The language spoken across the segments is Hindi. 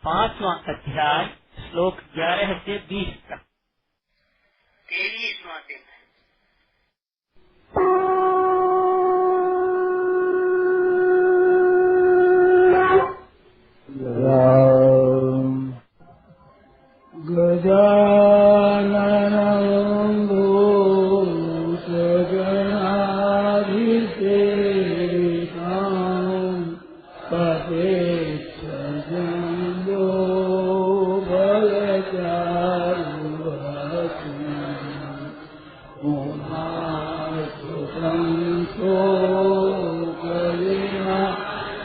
5वां अध्याय श्लोक 11 से 20 तक। 23वां दिन है। गजाननं भूतगणाधिसेवितं पतेच्छजम्बो भयचारुभस्मं उमासुतं शोकविना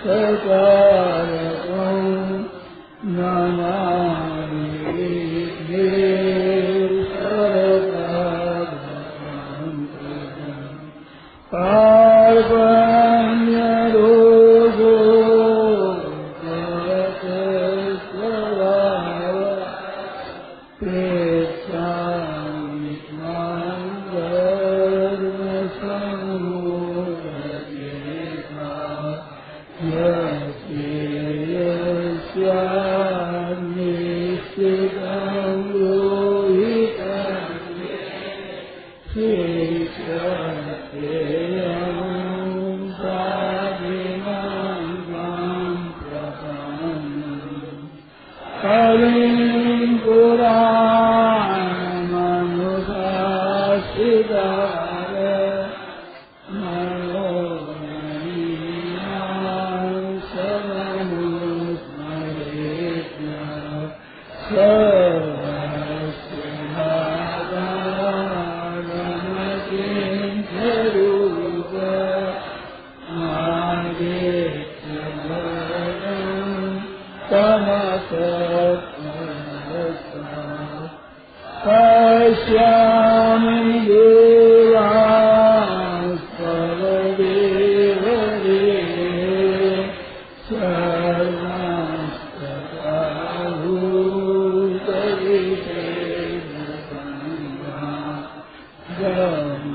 सकारकं नमामि पार्वण्यरोगो प्रेक्षामि त्वां धर्मसम्मूढचेता यस्यान्निश्चितं लोहितं कलिं पुराणमनुशासितार मनोमणीयां समनुस्मरेत् सर्वस्वभावानमचिन्त्यरूप पश्यामि देवास्परदेवरे सर्वस्तभूतविषे ब्रह्माणीशं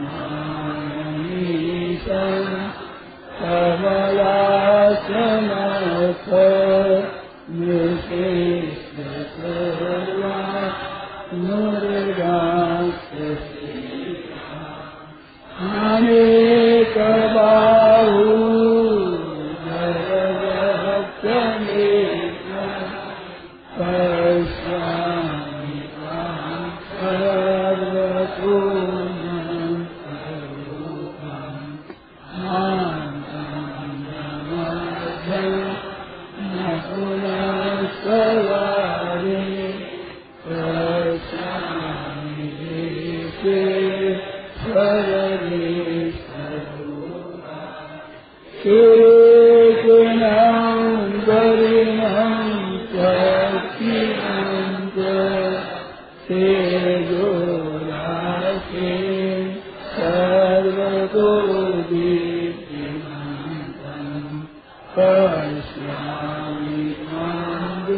कमलासनस्थ अनेकबाहु पश्यामि त्वां सर्वतोमुखं सवारे पश्यामि कृष्णं वरिणं सच्चिदानन्द तेजोराशिं सर्वतो दीप्तिमन्तं पश्यामि त्वां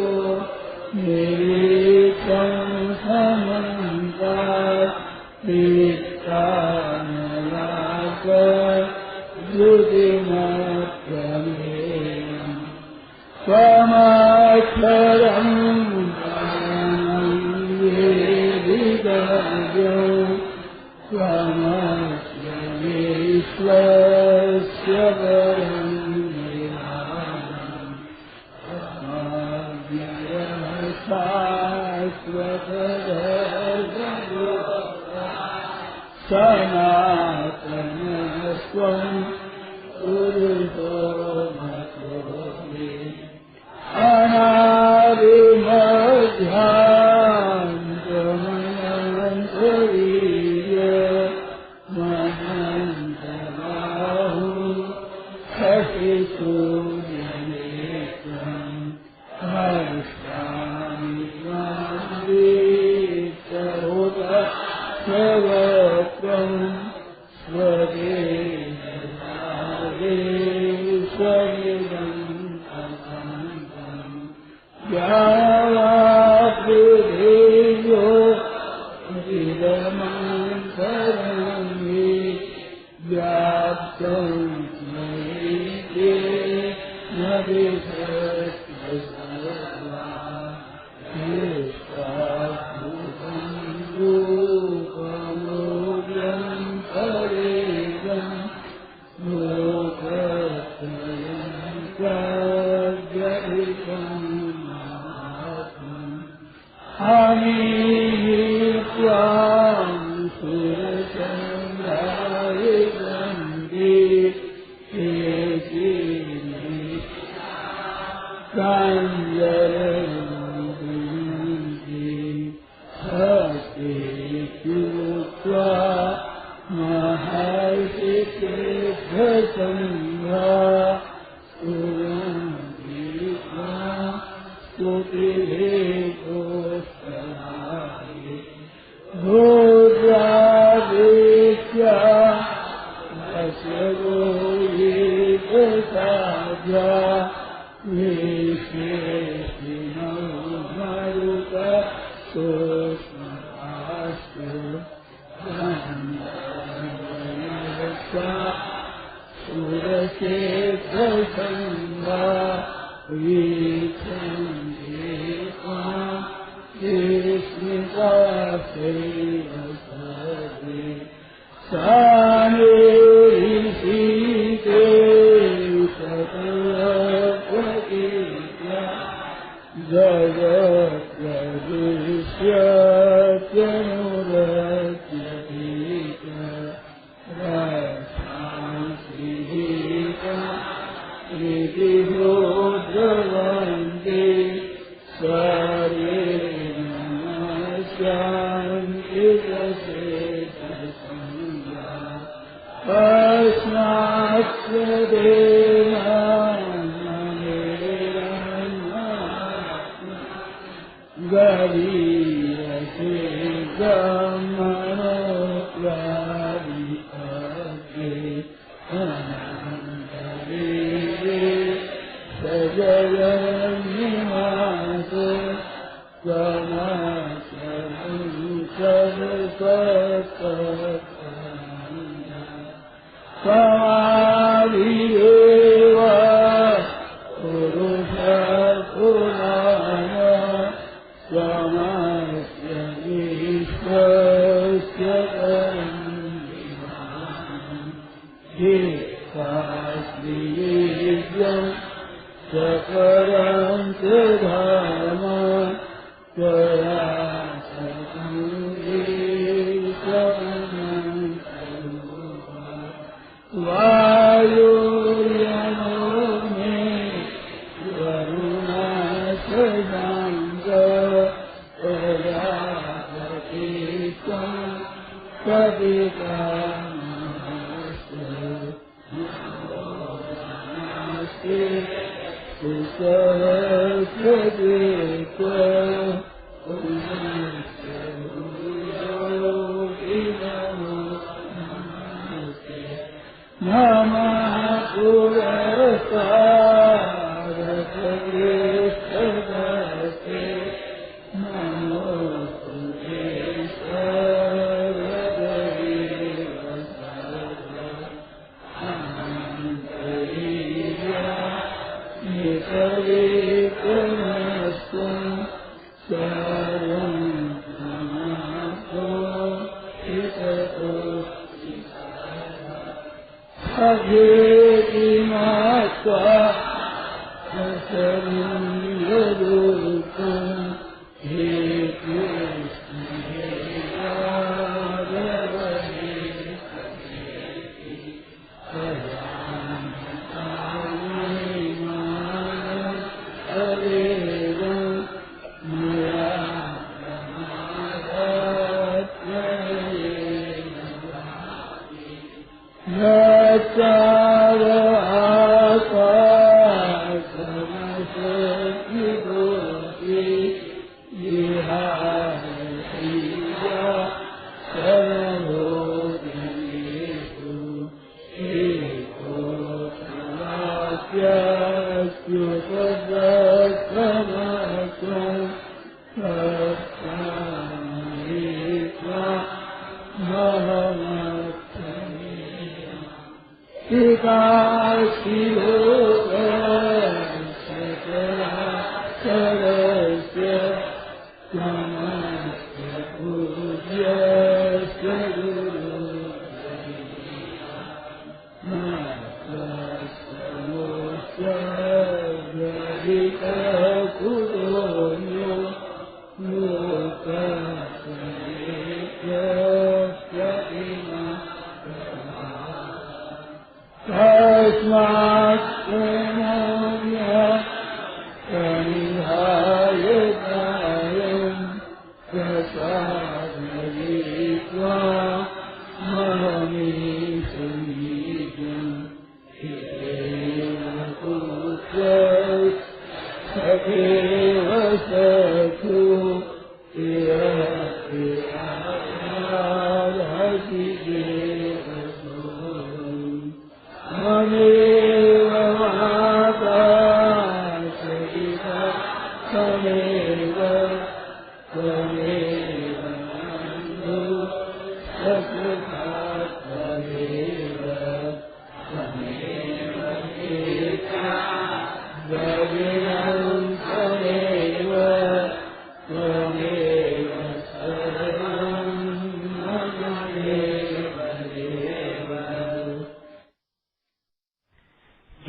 निरीक्षं समन्तात् द्युतिमप्रमेयम् त्वमक्षरं वेदितव्यं त्वमस्य विश्वस्य परं निधानम् सनातनस्त्वं पुरुषो मतो अनादिमध्यान्तमनन्तवीर्य महन्तबाहु शशिसूर्यनेत्रं हर्षामि त्वां दीप्तहुत सर्वत्रं स्वदेशविदं अखण्डं व्यावापृथिव्यो विदमन्तरं हि व्याप्तं स्मैते न विशस्ति सर्वा Hare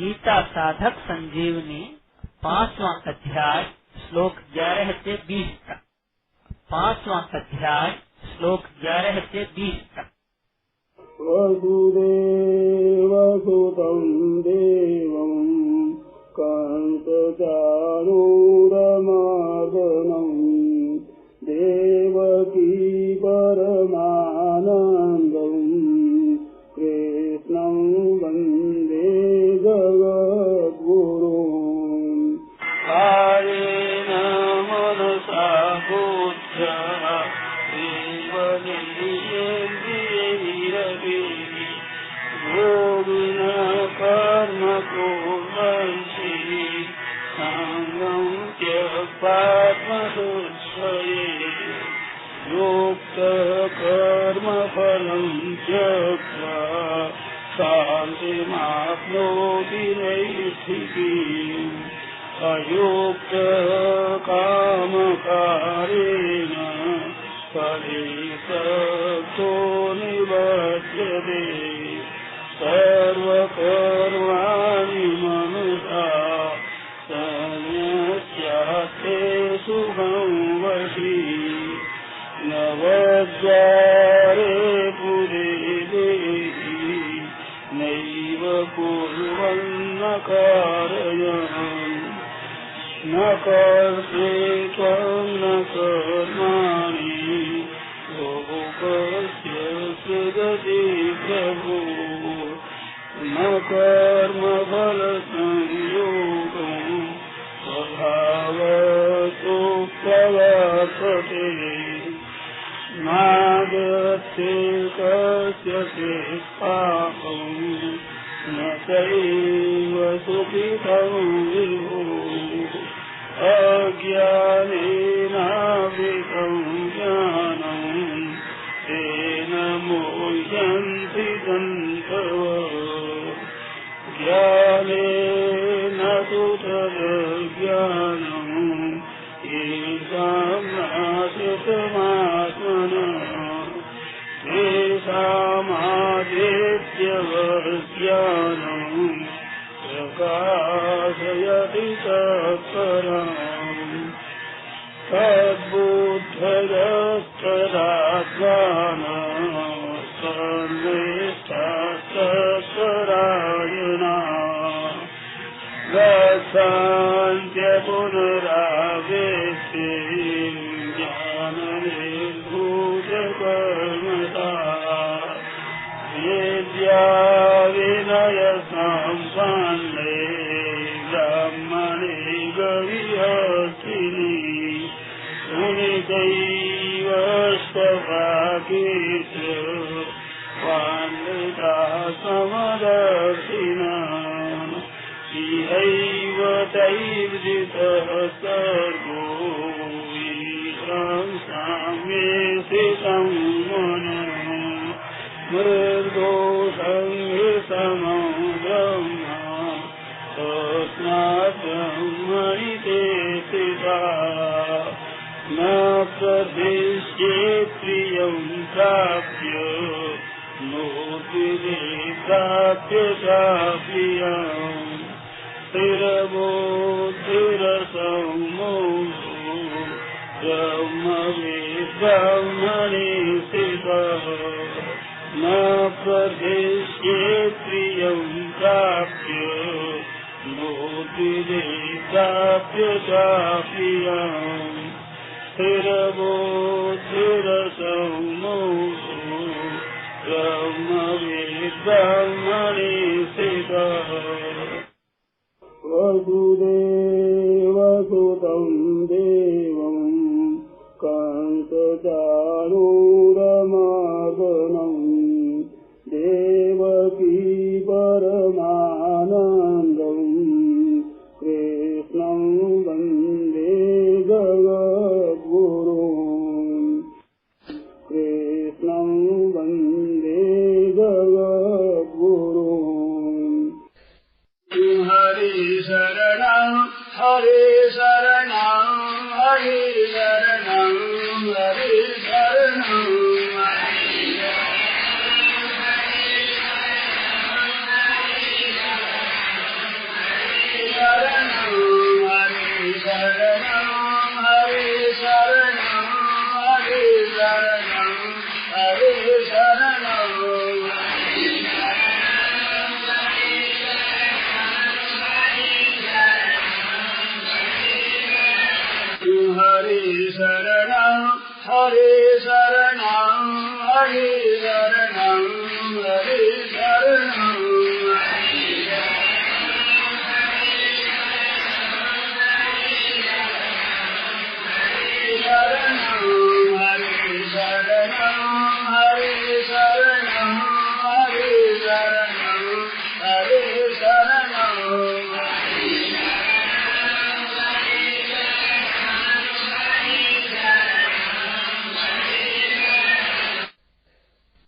गीता साधक संजीवनी 5वां अध्याय श्लोक 11 से 20 तक। 5वां अध्याय श्लोक 11 से 20 तक। वसुदेवसुतं देवं कंसचाणूरमर्दनं देवकी परमानन्दं कृष्णं वन्दे जगद्गुरुम्। कायेन मनसा बुद्ध्या योगिना कर्म कुर्वन्ति सङ्गं त्यक्त्वात्मशुद्धये युक्तः कर्मफलं त्यक्त्वा शान्तिमाप्नोति नैष्ठिकीम्। अयुक्तः कामकारेण फले सक्तो निबध्यते। सर्वकर्माणि मनसा संन्यस्यास्ते सुखं वशी। नवद्वारे पुरे देहि नैव कुर्वन्न कारयन्। न कर्ते त्वं न कर्माणि लोकस्य सृजति प्रभु। न कर्मफलसंयोगं स्वभावतो प्रवर्तते। नागच्छे कस्यचित् पापं न चैव सुखितं विभो। अज्ञानेनावृतं ज्ञानं तेन मोह्यन्ति जन्तवः। ज्ञानेन तु तदज्ञानं येषां नाशितमात्मनः। तेषामादित्यवज्ञानं प्रकाशयति तत्परम्। तद्बुद्धयस्तदात्मानः सर्वेष्ठास्तरायणाः गच्छन्त्य पुनरावेत्ते ज्ञाननिर्धूतकर्मताः। विद्या विनयसम्पन्ने ब्रह्मणे गविहस्तिनि। गुणितैव स्वभागेश वान्विता समदर्शिनः। इहैव तैर्जितः सर्गो ईशं साम्ये स्थितं मनः। मृदोषं समं ब्रह्म तस्मात् ब्रह्मणि ते स्थिता। न प्रदिश्येत् प्रियं प्राप्य नोद्विजे प्राप्य च प्रियम्। स्थिरबुद्धिरसम्मोहो ब्रह्मविद्ब्रह्मनिष्ठितः न प्रदिश्येत् प्रियं प्राप्य बुद्धिरेप्राप्य च प्रियम् स्थिरबुद्धिरसम्मोहो ब्रह्मविद्ब्रह्मनिष्ठितः वसुदेवसुतं देवं कंसचाणूरमर्दनं देवकी परमानन्दं कृष्णं वन्दे जगद्गुरुं कृष्णं वन्दे जगद्गुरुं हरे शरणं हरे शरणं हरे शरणं हरे शरणं हरे शरणं हरे शरणं हरे शरणं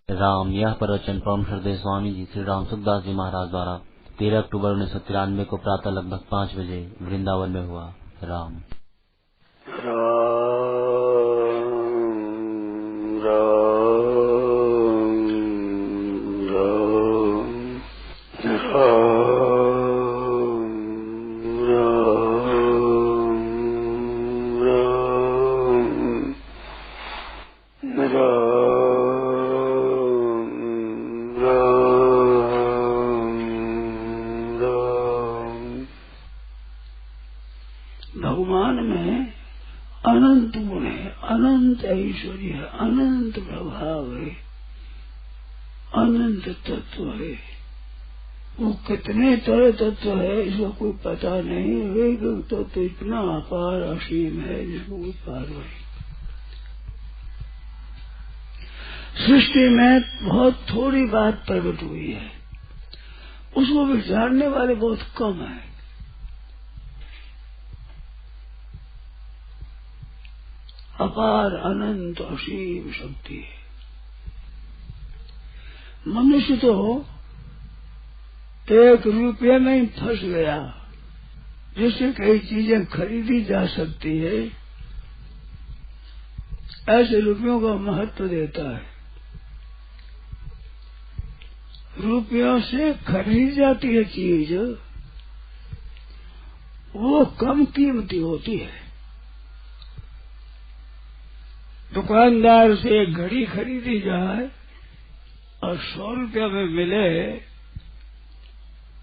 राम। यह प्रवचन परम श्रद्धेय स्वामी जी श्री राम सुखदास जी महाराज द्वारा 13 अक्टूबर 1993 को प्रातः लगभग 5 बजे वृंदावन में हुआ। राम भगवान में अनंत गुण है, अनंत ऐश्वर्य है, अनंत प्रभाव है, अनंत तत्व है। वो कितने तरह तत्व है इसको कोई पता नहीं। एक तत्व इतना अपार असीम है जिसको कोई पार नहीं। सृष्टि में बहुत थोड़ी बात प्रकट हुई है, उसको भी जानने वाले बहुत कम है। अपार अनंत असीम शक्ति है। मनुष्य तो 1 रुपये में ही फंस गया, जिससे कई चीजें खरीदी जा सकती है, ऐसे रुपयों का महत्व देता है। रुपयों से खरीदी जाती है चीज, वो कम कीमती होती है। दुकानदार से एक घड़ी खरीदी जाए और 100 रुपया में मिले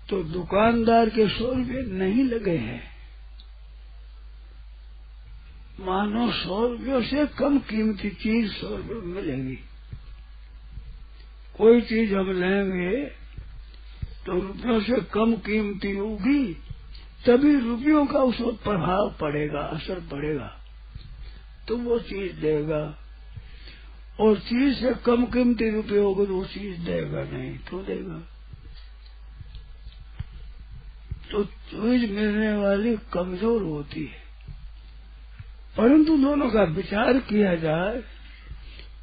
तो दुकानदार के 100 रुपये नहीं लगे हैं। मानो 100 रुपयों से कम कीमती चीज 100 रुपये में मिलेगी। कोई चीज हम लेंगे तो रुपयों से कम कीमती होगी, तभी रुपयों का उस पर प्रभाव पड़ेगा, असर पड़ेगा, तो वो चीज देगा। और चीज से कम कीमती रुपये होगा तो वो चीज देगा नहीं, क्यों देगा? तो चीज मिलने वाली कमजोर होती है। परंतु दोनों का विचार किया जाए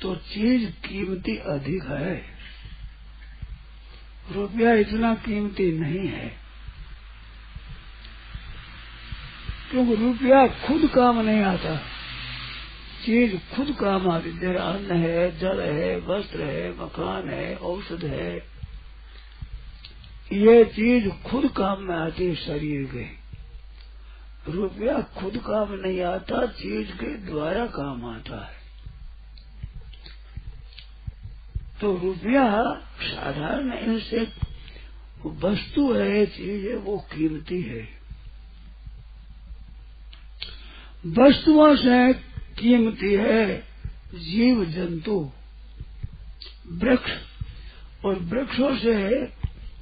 तो चीज कीमती अधिक है, रुपया इतना कीमती नहीं है। क्योंकि रुपया खुद काम नहीं आता, चीज खुद काम आती। जरा अन्न है, जल है, वस्त्र है, मकान है, औषध है, ये चीज खुद काम में आती है शरीर के। रुपया खुद काम नहीं आता, चीज के द्वारा काम आता है। तो रुपया साधारण इनसे वस्तु है, चीज है, वो कीमती है। वस्तुओं से कीमती है जीव जंतु, वृक्ष, और वृक्षों से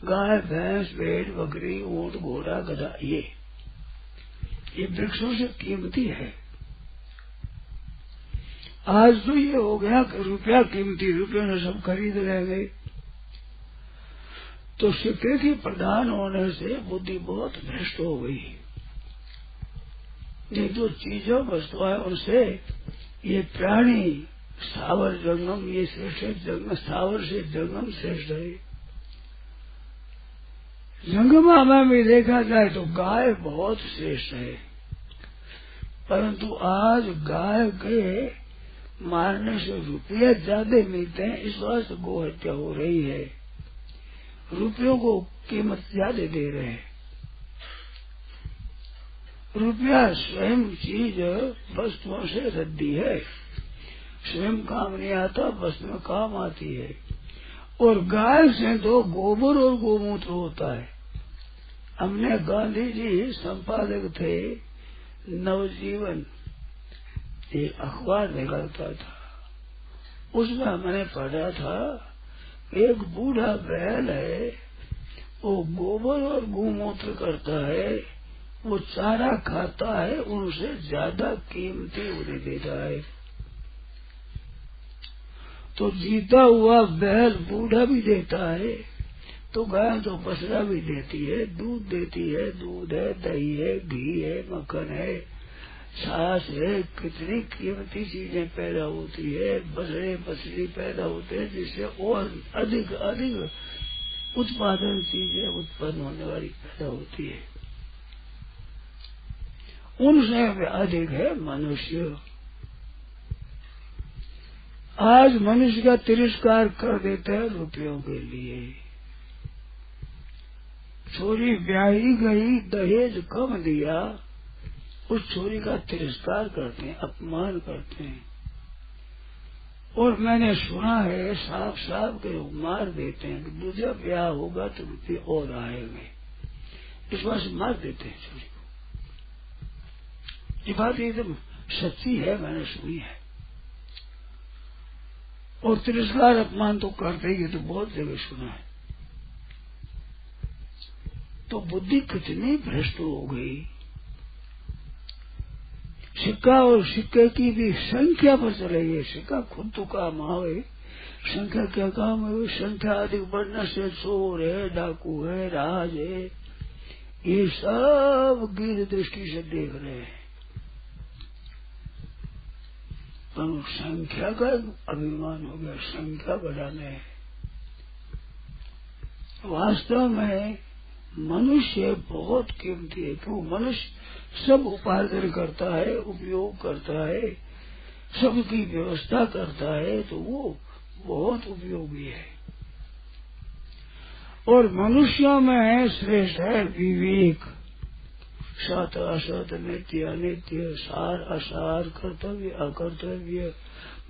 गाय भैंस भेड़ बकरी ऊंट घोड़ा गधा, ये वृक्षों से कीमती है। आज तो ये हो गया कि रुपया कीमती, रुपये से सब खरीद लेंगे। तो सिक्के के प्रधान होने से बुद्धि बहुत भ्रष्ट हो गई। ये जो चीजों वस्तुएं उनसे ये प्राणी स्थावर जंगम, ये श्रेष्ठ जंगम, स्थावर से जंगम श्रेष्ठ है। जंगमा में भी देखा जाए तो गाय बहुत श्रेष्ठ है, परंतु आज गाय के मारने से रुपये ज्यादा मिलते हैं, इस वास्ते गो हत्या हो रही है। रुपयों को कीमत ज्यादा दे रहे हैं। रुपया स्वयं चीज वस्तुओं से रद्दी है, स्वयं काम नहीं आता, वस्तु में काम आती है। और गाय से तो गोबर और गोमूत्र होता है। हमने गांधी जी संपादक थे नवजीवन, एक अखबार निकलता था, उसमें मैंने पढ़ा था एक बूढ़ा बैल है, वो गोबर और गोमूत्र करता है, वो चारा खाता है, उनसे ज्यादा कीमती उन्हें देता है। तो जीता हुआ बैल बूढ़ा भी देता है, तो गाय तो बछड़ा भी देती है, दूध देती है, दूध है, दही है, घी है, मक्खन है, छाछ है, कितनी कीमती चीजें पैदा होती है। बछड़े बछड़ी पैदा होते हैं, जिससे और अधिक अधिक उत्पादन चीजें उत्पन्न होने वाली पैदा होती है। उनसे अधिक है मनुष्य। आज मनुष्य का तिरस्कार कर देते हैं रुपयों के लिए। छोरी ब्याही गई, दहेज कम दिया, उस छोरी का तिरस्कार करते हैं, अपमान करते हैं। और मैंने सुना है साफ साफ के मार देते हैं कि दूसरा ब्याह होगा तो रुपये और आएंगे, इस बात से मार देते हैं छोरी को। ये बात एकदम सच्ची है, मैंने सुनी है। और तिरस्कार अपमान तो करते ही, तो बहुत जगह सुना है। तो बुद्धि कितनी भ्रष्ट हो गई। सिक्का और सिक्के की भी संख्या पर चले गए। सिक्का खुद तो काम आवे, संख्या क्या काम है। संख्या अधिक बढ़ने से चोर है, डाकू है, राज है, ये सब गिर दृष्टि से देख रहे हैं। पर संख्या का अभिमान हो गया, संख्या बढ़ाने। वास्तव में मनुष्य बहुत कीमती है, क्यों? मनुष्य सब उपार्जन करता है, उपयोग करता है, सबकी व्यवस्था करता है, तो वो बहुत उपयोगी है। और मनुष्यों में श्रेष्ठ है विवेक। सत असत, नित्य अनित्य, सार असार, कर्तव्य अकर्तव्य,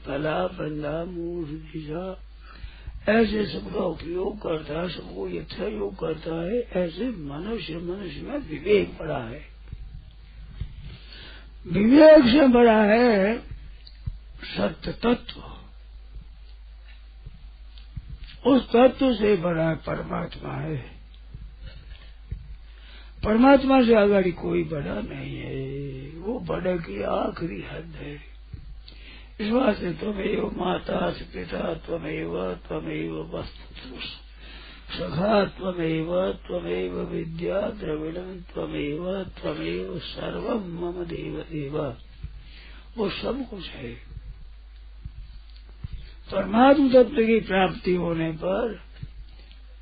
भला बंदा मूढ़ दिशा, ऐसे सबका उपयोग करता है, सबको यथा योग करता है। ऐसे मनुष्य में विवेक बड़ा है। विवेक से बड़ा है सत्य तत्व, उस तत्व से बड़ा परमात्मा है। परमात्मा से आगे कोई बड़ा नहीं है, वो बड़े की आखिरी हद है। इस वास्ते त्वमेव माता पिता त्वमेव वस्तु सखा त्वमेव विद्या द्रविणं त्वमेव सर्वं मम देव देव, वो सब कुछ है। परमात्मा तत्व की प्राप्ति होने पर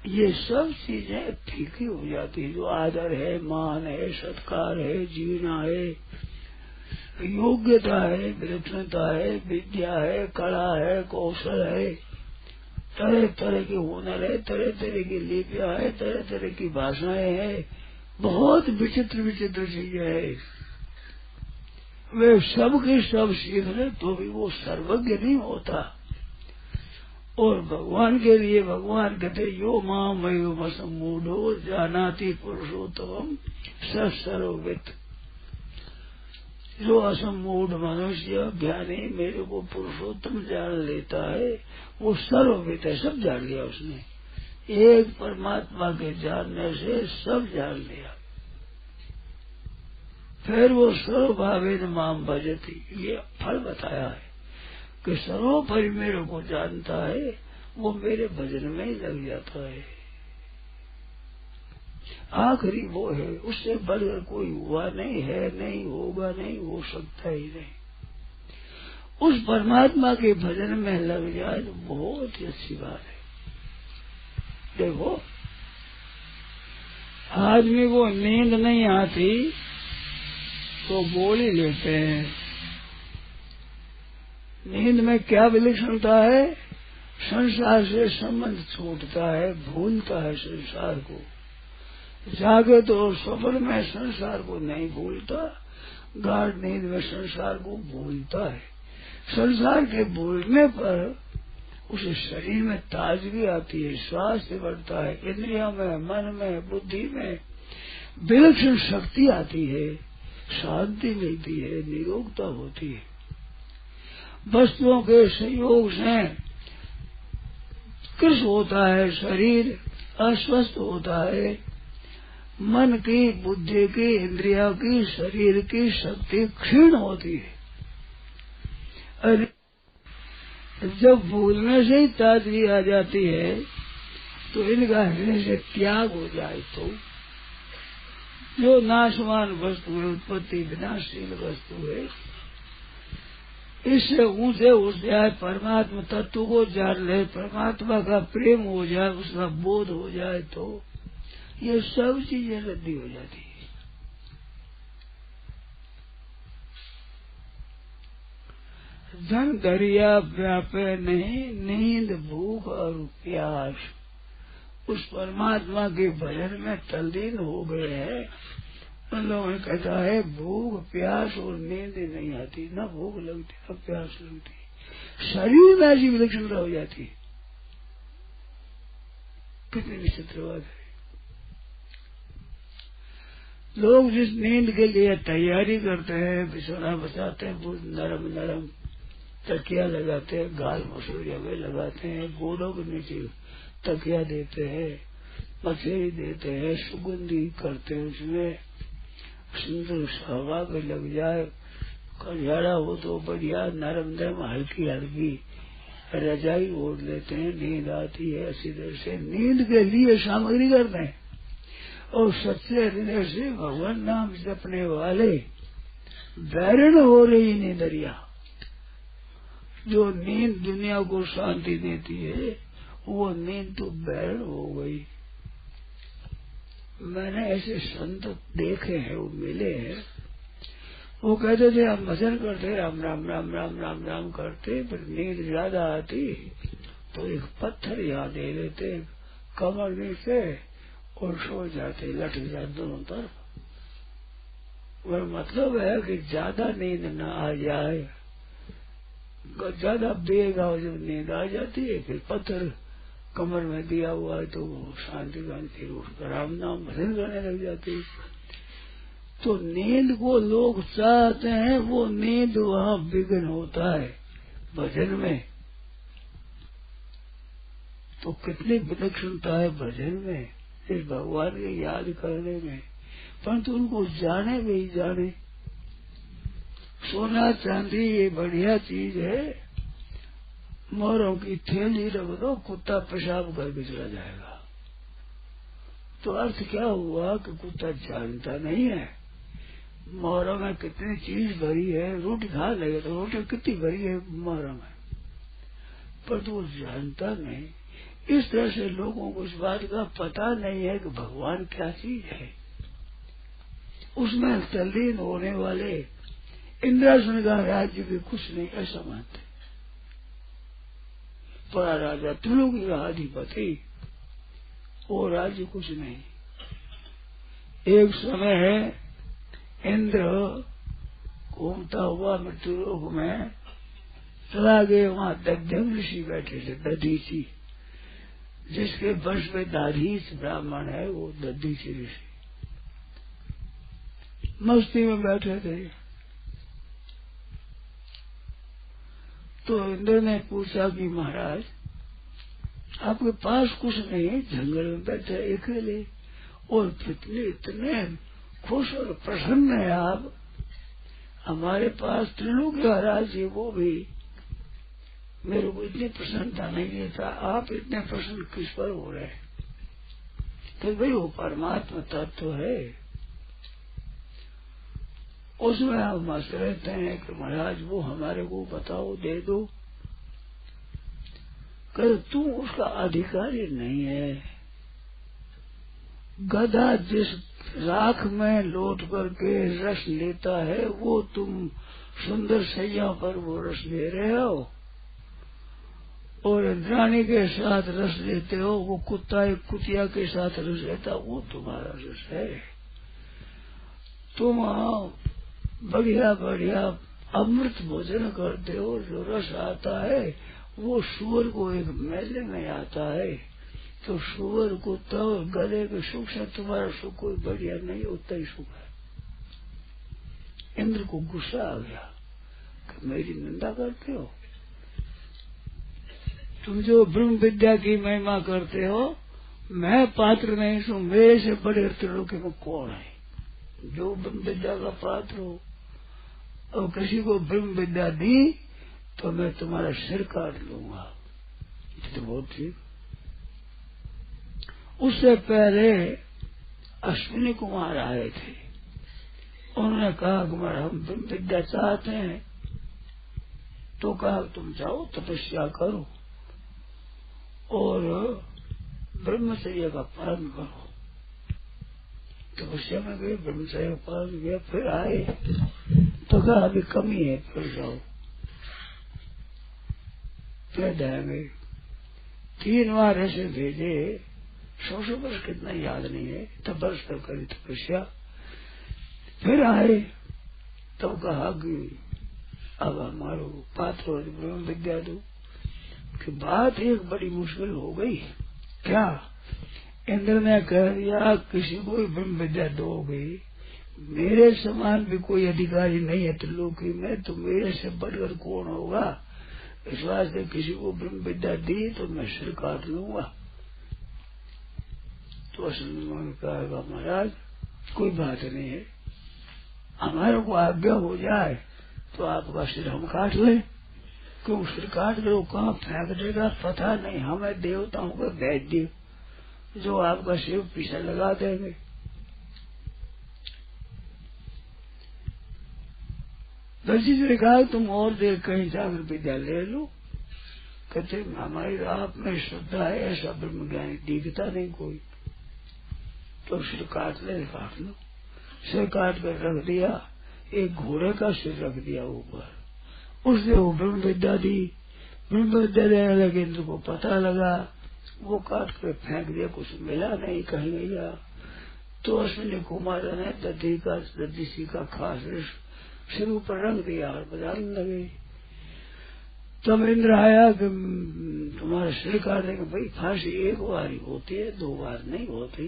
ये सब चीजें फीकी हो जाती है। जो आदर है, मान है, सत्कार है, जीना है, योग्यता है, विलक्षणता है, विद्या है, कला है, कौशल है, तरह तरह के हुनर है, तरह तरह की लिपियां है, तरह तरह की भाषाएं हैं, बहुत विचित्र विचित्र चीजें है। वे सब के सब सीख ले तो भी वो सर्वज्ञ नहीं होता। और भगवान के लिए भगवान कहते यो मामयो सम्मूढ़ो जानाति पुरुषोत्तम स सर्ववित्। जो असम्मूढ़ मनुष्य ज्ञानी मेरे को पुरुषोत्तम जान लेता है वो सर्ववित् है, सब जान लिया उसने। एक परमात्मा के जानने से सब जान लिया। फिर वो सर्वभावेन माम भजति, ये फल बताया है कि सर्वोपरि मेरे को जानता है, वो मेरे भजन में ही लग जाता है। आखिरी वो है, उससे बढ़कर कोई हुआ नहीं है, नहीं होगा, नहीं हो सकता ही नहीं। उस परमात्मा के भजन में लग जाए तो बहुत ही अच्छी बात है। देखो आदमी को नींद नहीं आती तो बोल ही लेते हैं। नींद में क्या विलक्षणता है? संसार से संबंध छूटता है, भूलता है संसार को। जागे तो स्वप्न में संसार को नहीं भूलता, गाढ़ नींद में संसार को भूलता है। संसार के भूलने पर उसे शरीर में ताजगी आती है, स्वास्थ्य बढ़ता है, इंद्रियों में, मन में, बुद्धि में विलक्षण शक्ति आती है, शांति मिलती है, निरोगता होती है। वस्तुओं के संयोग से कृष होता है, शरीर अस्वस्थ होता है, मन की, बुद्धि की, इंद्रियों की, शरीर की शक्ति क्षीण होती है। और जब भूलने से ही ताजगी आ जाती है तो इनका हृदय से त्याग हो जाए तो जो नाशवान वस्तु है, उत्पत्ति विनाशील वस्तु है, इससे ऊंचे उठ जाए, परमात्मा तत्व को जान ले, परमात्मा का प्रेम हो जाए, उसका बोध हो जाए तो ये सब चीजें रद्दी हो जाती है। धन दरिया व्यापे नहीं, नींद भूख और प्यास। उस परमात्मा के भजन में तल्लीन हो गए हैं। उन लोगों ने कहता है भूख प्यास और नींद नहीं आती, न भूख लगती न प्यास लगती, शरीर में ऐसी विलक्षणता हो जाती है। कितनी विचित्र बात है। लोग जिस नींद के लिए तैयारी करते हैं, बिछौना बचाते हैं, बहुत नरम नरम तकिया लगाते हैं, गाल मसूरिया में लगाते हैं, गोड़ों के नीचे तकिया देते हैं, मछली देते हैं, सुगंधी करते हैं, उसमें सुंदर हवा पे लग जाए, कझाड़ा हो तो बढ़िया नरम नरम हल्की हल्की रजाई ओढ़ लेते हैं, नींद आती है। अच्छी तरह से नींद के लिए सामग्री करते हैं और सच्चे हृदय से भगवान नाम जपने वाले बैरण हो रही नींदरिया। जो नींद दुनिया को शांति देती है वो नींद तो बैरण हो गई। मैंने ऐसे संत देखे हैं, वो मिले हैं, वो कहते थे हम भजन करते, राम राम राम राम राम राम करते, पर नींद ज्यादा आती तो एक पत्थर यहाँ दे देते कमर नीचे और सो जाते, लट जाते दोनों तरफ। वह मतलब है कि ज्यादा नींद न आ जाए, ज्यादा बेगाव जब नींद आ जाती है फिर पत्थर कमर में दिया हुआ है तो वो शांति फिर उठकर राम नाम भजन करने लग जाती। तो नींद को लोग चाहते हैं, वो नींद वहाँ विघ्न होता है भजन में। तो कितनी विलक्षणता है भजन में, इस भगवान के याद करने में, परंतु उनको जाने भी ही जाने। सोना चांदी ये बढ़िया चीज है, मोरों की थैली रख दो, कुत्ता पेशाब करके चला जाएगा। तो अर्थ क्या हुआ कि कुत्ता जानता नहीं है मोहरों में कितनी चीज भरी है, रोटी खा लेगा तो रोटी कितनी भरी है मोहरों में, पर तो वो जानता नहीं। इस तरह से लोगों को इस बात का पता नहीं है कि भगवान क्या चीज है। उसमें तल्लीन होने वाले इंद्रासन का राज्य भी कुछ नहीं, ऐसा मानते। बड़ा राजा, त्रिलोकी का अधिपति, वो राज्य कुछ नहीं। एक समय है इंद्र घूमता हुआ मृत्युलोक में चला गया, वहां दध्यम ऋषि बैठे थे, दधीची, जिसके वंश में दाधीच ब्राह्मण है, वो दधीची ऋषि मस्ती में बैठे थे। तो इंद्र ने पूछा कि महाराज आपके पास कुछ नहीं, जंगल में बैठे अकेले और इतने खुश और प्रसन्न है आप, हमारे पास त्रिलोक का राज्य, वो भी मेरे को इतनी प्रसन्नता नहीं देता, आप इतने प्रसन्न किस पर हो रहे? तो भाई वो परमात्मा तत्व है, उसमें हम मस्त रहते हैं कि महाराज वो हमारे को बताओ, दे दो। कर तू उसका अधिकारी नहीं है। गधा जिस राख में लौट करके रस लेता है, वो तुम सुंदर सैया पर वो रस ले रहे हो, और इंद्राणी के साथ रस लेते हो, वो कुत्ता एक कुतिया के साथ रस लेता, वो तुम्हारा रस है। तुम बढ़िया बढ़िया अमृत भोजन करते हो, जो रस आता है वो सुअर को एक मेले में आता है, तो सुअर कुत्ता और गधे के सुख से तुम्हारा सुख कोई बढ़िया नहीं, उतना ही सुख है। इंद्र को गुस्सा आ गया कि मेरी निंदा करते हो, तुम जो ब्रह्म विद्या की महिमा करते हो, मैं पात्र नहीं हूँ, मेरे से बड़े त्रिलोकी में कौन है जो ब्रह्म विद्या का पात्र हो, और किसी को ब्रह्म विद्या दी तो मैं तुम्हारा सिर काट लूंगा। तो बहुत ठीक। उससे पहले अश्विनी कुमार आए थे, उन्होंने कहा कुमार हम ब्रह्म विद्या चाहते हैं, तो कहा तुम जाओ तपस्या करो और ब्रह्मचर्य का पालन करो। तपस्या में गए, ब्रह्मचर्य का पालन किया, फिर आए तो कहा अभी कमी है, फिर जाओ, फिर जाएंगे। 3 बार ऐसे भेजे, 100 वर्ष कितना याद नहीं है, तब वर्ष तक करी तपस्या, फिर आए तब कहा कि अब हमारो पात्र ब्रह्म विद्या दो। कि बात एक बड़ी मुश्किल हो गई। क्या? इंद्र ने कह दिया किसी को भी ब्रह्म विद्या दोगे, मेरे समान भी कोई अधिकारी नहीं है त्रिलोकी में, तो मेरे से बढ़कर कौन होगा, इस वास्ते किसी को ब्रह्म विद्या दी तो मैं सिर काट लूंगा। तो असल में कहा महाराज कोई बात नहीं है, हमारे को आज्ञा हो जाए तो आपका सिर हम काट लें। क्यों सिर काट दो, कहाँ फेंक देगा पता नहीं, हमें देवताओं को भेज दिए जो आपका सिर पीछे लगा देंगे। दर्शी ने कहा तुम और देर कहीं जाकर विद्या ले लो। कहते हमारी आप में श्रद्धा है, ऐसा ब्रह्म ज्ञानी दिखता नहीं कोई, तो सिर काट ले, काट लो। सिर काट कर रख दिया, एक घोड़े का सिर रख दिया ऊपर, उसने वो ब्रह्म विद्या दी। ब्रह्म विद्या देने लगे, इंद्र को पता लगा, वो काट कर फेंक दिया, कुछ मिला नहीं, कहीं गया। तो अश्विनी कुमार ने दधीची का खास सिर ऊपर रख दिया और बजाने लगे। तब इंद्र आया कि तुम्हारा सिर काट देंगे। भाई फांसी एक बार ही होती है, 2 बार नहीं होती,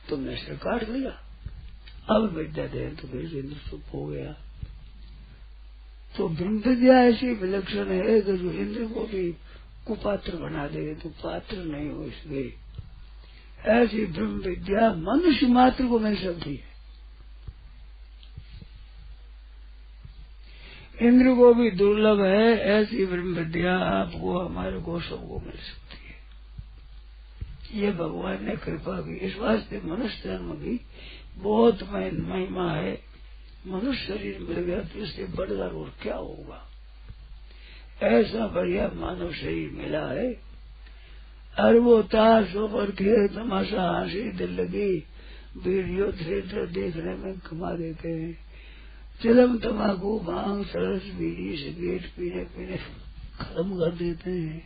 तुमने सिर काट लिया, अब विद्या दे। तो फिर इंद्र चुप हो गया। तो ब्रह्म विद्या ऐसी विलक्षण है कि जो इंद्र को भी कुपात्र बना दे, तो पात्र नहीं हो इसलिए। ऐसी ब्रह्म विद्या मनुष्य मात्र को मिल सकती है, इंद्र को भी दुर्लभ है। ऐसी ब्रह्म विद्या आपको हमारे को सबको मिल सकती है। ये भगवान ने कृपा की, इस वास्ते मनुष्य जन्म की बहुत महिमा है। मनुष्य शरीर मिल गया तो इससे बढ़कर और क्या होगा। ऐसा बढ़िया मानव शरीर मिला है, अरबों ताश पर खेल तमाशा हंसी दिल लगी, वीडियो थिएटर देखने में कमा देते हैं। चिलम तम्बाकू भांग सरस बीड़ी सिगरेट पीने खत्म कर देते हैं।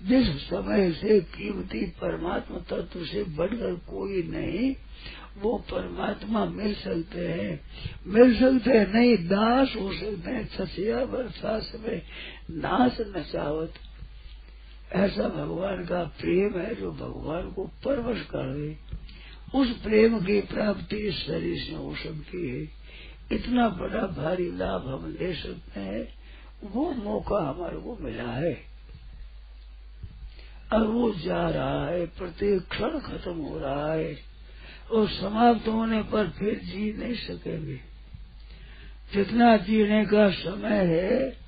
जिस समय से कीमती परमात्मा तत्व से बढ़कर कोई नहीं, वो परमात्मा मिल सकते हैं, नहीं दास हो सकते हैं। छसिया बरसात में नाश न चाहत, ऐसा भगवान का प्रेम है जो भगवान को परवश कर दे। उस प्रेम की प्राप्ति इस शरीर से हो सकती है। इतना बड़ा भारी लाभ हम ले सकते हैं, वो मौका हमारे को मिला है और वो जा रहा है, प्रत्येक क्षण खत्म हो रहा है और समाप्त होने पर फिर जी नहीं सकेंगे। जितना जीने का समय है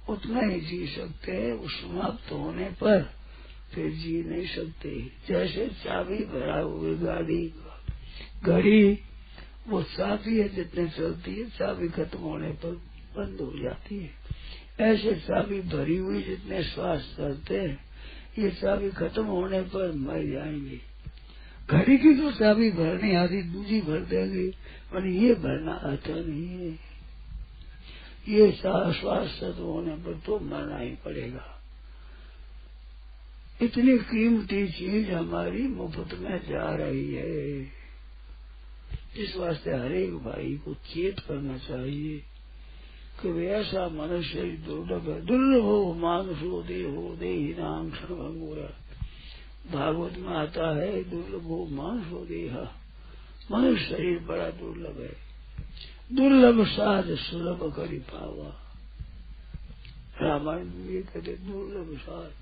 उतना ही जी सकते हैं, वो समाप्त होने पर फिर जी नहीं सकते। जैसे चाबी भरा हुई घड़ी, वो चाबी है जितने चलती है, चाबी खत्म होने पर बंद हो जाती है। ऐसे चाबी भरी हुई जितने श्वास चलते हैं, ये चाबी खत्म होने पर मर जाएंगे। घड़ी की तो चाबी भरनी आती, दूसरी भर देंगे, पर ये भरना आता नहीं है। ये श्वास खत्म होने पर तो मरना ही पड़ेगा। इतनी कीमती चीज हमारी मुफ्त में जा रही है। इस वास्ते हरेक भाई को चेत करना चाहिए कि वे ऐसा मनुष्य दुर्लभ है। दुर्लभ मानुषो देहो देहि नाम क्षणभंगुरा। भागवत में आता है दुर्लभो मानुषो देहा, मनुष्य शरीर बड़ा दुर्लभ है। दुर्लभ साध सुलभ करी पावा। रामायण में ये कहते दुर्लभ साध।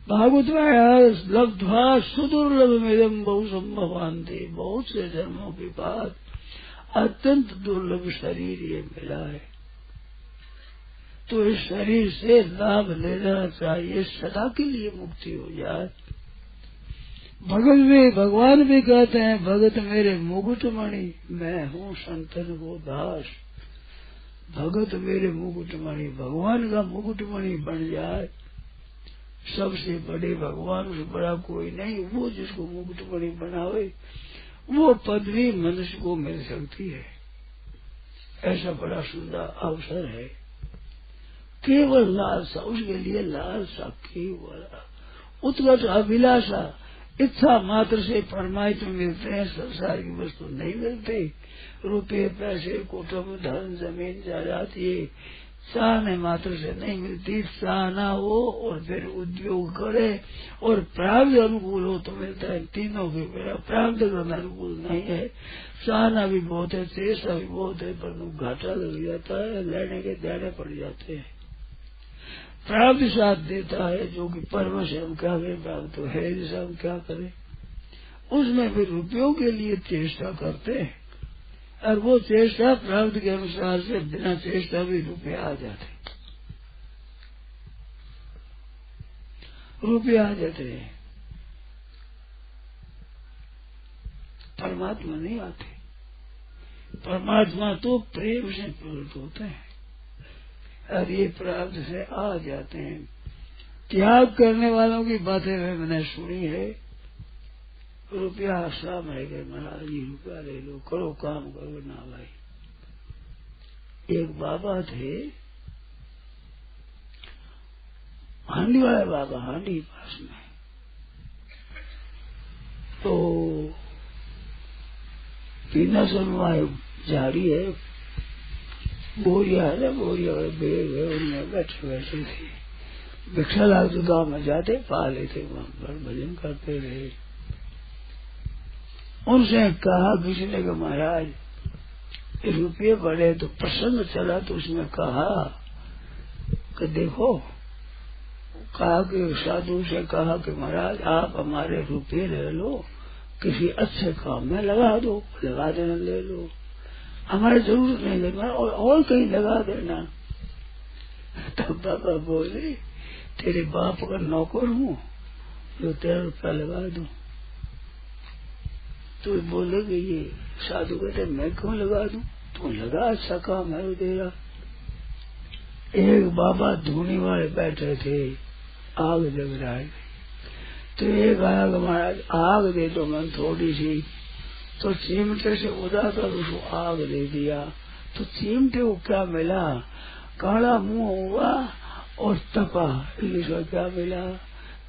भागवत में लब्ध्वा सुदुर्लभ मेरम बहु संभवान्ते, बहुत से जन्मों के बाद अत्यंत दुर्लभ शरीर ये मिला है। तो इस शरीर से लाभ लेना चाहिए, सदा के लिए मुक्ति हो जाए। भगवान भी कहते हैं, भगत मेरे मुकुटमणि, मैं हूँ संतन को दास। भगत मेरे मुकुटमणि, भगवान का मुकुटमणि बन जाए। सबसे बड़े भगवान से बड़ा कोई नहीं। वो जिसको मुकुटमणि बनावे, वो पदवी मनुष्य को मिल सकती है। ऐसा बड़ा सुंदर अवसर है। केवल लालसा, उसके लिए लालसा केवल उत्कट अभिलाषा, इच्छा मात्र से परमात्मा मिलते हैं, संसार की वस्तु नहीं मिलते। रुपये पैसे कुटुंब धन जमीन जायदाद ये चाहने मात्र से नहीं मिलती। चाहना हो और फिर उद्योग करे और प्राप्त अनुकूल हो तो मिलता है। तीनों के मेरा प्राप्त करना अनुकूल नहीं है। चाहना भी बहुत है, चेष्टा भी बहुत है, पर घाटा लग जाता है, लेने के देने पड़ जाते हैं। प्राप्त साथ देता है जो कि परम से हम क्या करें, प्राप्त तो है जैसा हम क्या करें। उसमें भी रुपयों के लिए चेष्टा करते हैं और वो चेष्टा प्राप्त के अनुसार से बिना चेष्टा भी रुपये आ जाते, रुपये आ जाते हैं। परमात्मा नहीं आते। परमात्मा तो प्रेम से प्रकट होते हैं और ये प्राप्त से आ जाते हैं। त्याग करने वालों की बातें मैंने सुनी है। रुपया शाम रह गए, महाराज जी रुपया ले लो, करो काम करो ना भाई। एक बाबा थे, हांडी वाले बाबा, हांडी पास में। तो पीना समय झाड़ी है, बोरिया है ना, बोरिया बेग है, उनमें बैठे बैठे थे। भिक्षा लाग तो गाँव में जाते, पा लेते, वहां पर भजन करते रहे। उनसे कहा किसी ने कि महाराज रुपये बढ़े, तो प्रसंग चला तो उसमें कहा कि देखो, कहा कि साधु से कहा कि महाराज आप हमारे रुपये ले लो, किसी अच्छे काम में लगा दो, लगा देना, ले लो, हमारी जरूरत नहीं लगना और कहीं लगा देना। तब बाबा बोले तेरे बाप का नौकर हूँ जो तेरा रुपया लगा दूं। तो बोले कि ये साधु कहते मैं क्यों लगा दूं, तू लगा, अच्छा काम है तेरा। एक बाबा धूनी वाले बैठे थे, आग जग रहा है। तो एक आया कि महाराज आग दे दो मैं थोड़ी सी। तो चिमटे से उड़ाकर उसको आग दे दिया। तो चिमटे को क्या मिला, काला मुंह हुआ और तपा, इसका क्या मिला?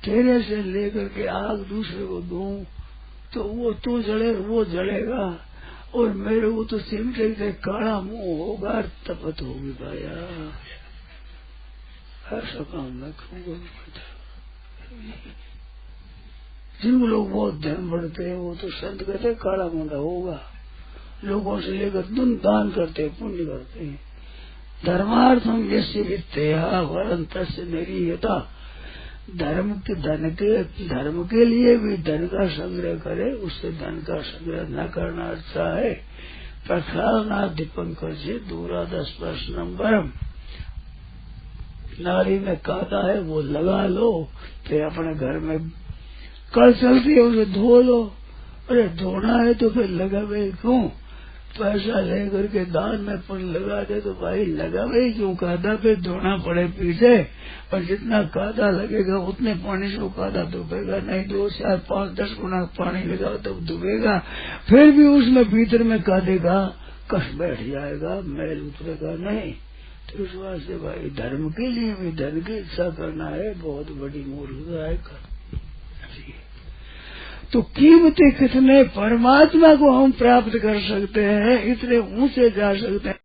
तेरे से लेकर के आग दूसरे को दूं तो वो तू जले, वो जलेगा, और मेरे को तो सिमटे से काला मुंह होगा, तपत होगी भाया। ऐसा काम मैं करूंगा। जिन लोग बहुत धर्म बढ़ते हैं वो तो संत कहते काला मुंडा होगा, लोगों से लेकर दुन दान करते, पुण्य करते हैं। धर्मार्थम यस्य वित्तया वरं तस्य निरीयता। धर्म के लिए भी धन का संग्रह करे, उससे धन का संग्रह न करना अच्छा है। प्रक्षालनाथ दीपंकर से दूरादश प्रश्नम्बरम। नाली में काटा है वो लगा लो, फिर अपने घर में कल चलती है उसे धो लो। अरे धोना है तो फिर लगावे क्यों? पैसा लेकर के दान में पर लगा दे तो भाई लगावे क्यों? कादा पे धोना पड़े पीछे, और जितना कादा लगेगा उतने पानी से कादा डूबेगा नहीं, 2, 4, 5, 10 गुना पानी लगाओ तब डूबेगा। फिर भी उसमें भीतर में कादेगा कस बैठ जाएगा, मैल उतरेगा नहीं। तो इस वास्ते भाई धर्म के लिए भी धन की इच्छा करना है बहुत बड़ी मूर्खता है। तो कीमती कितने परमात्मा को हम प्राप्त कर सकते हैं, इतने ऊंचे जा सकते हैं।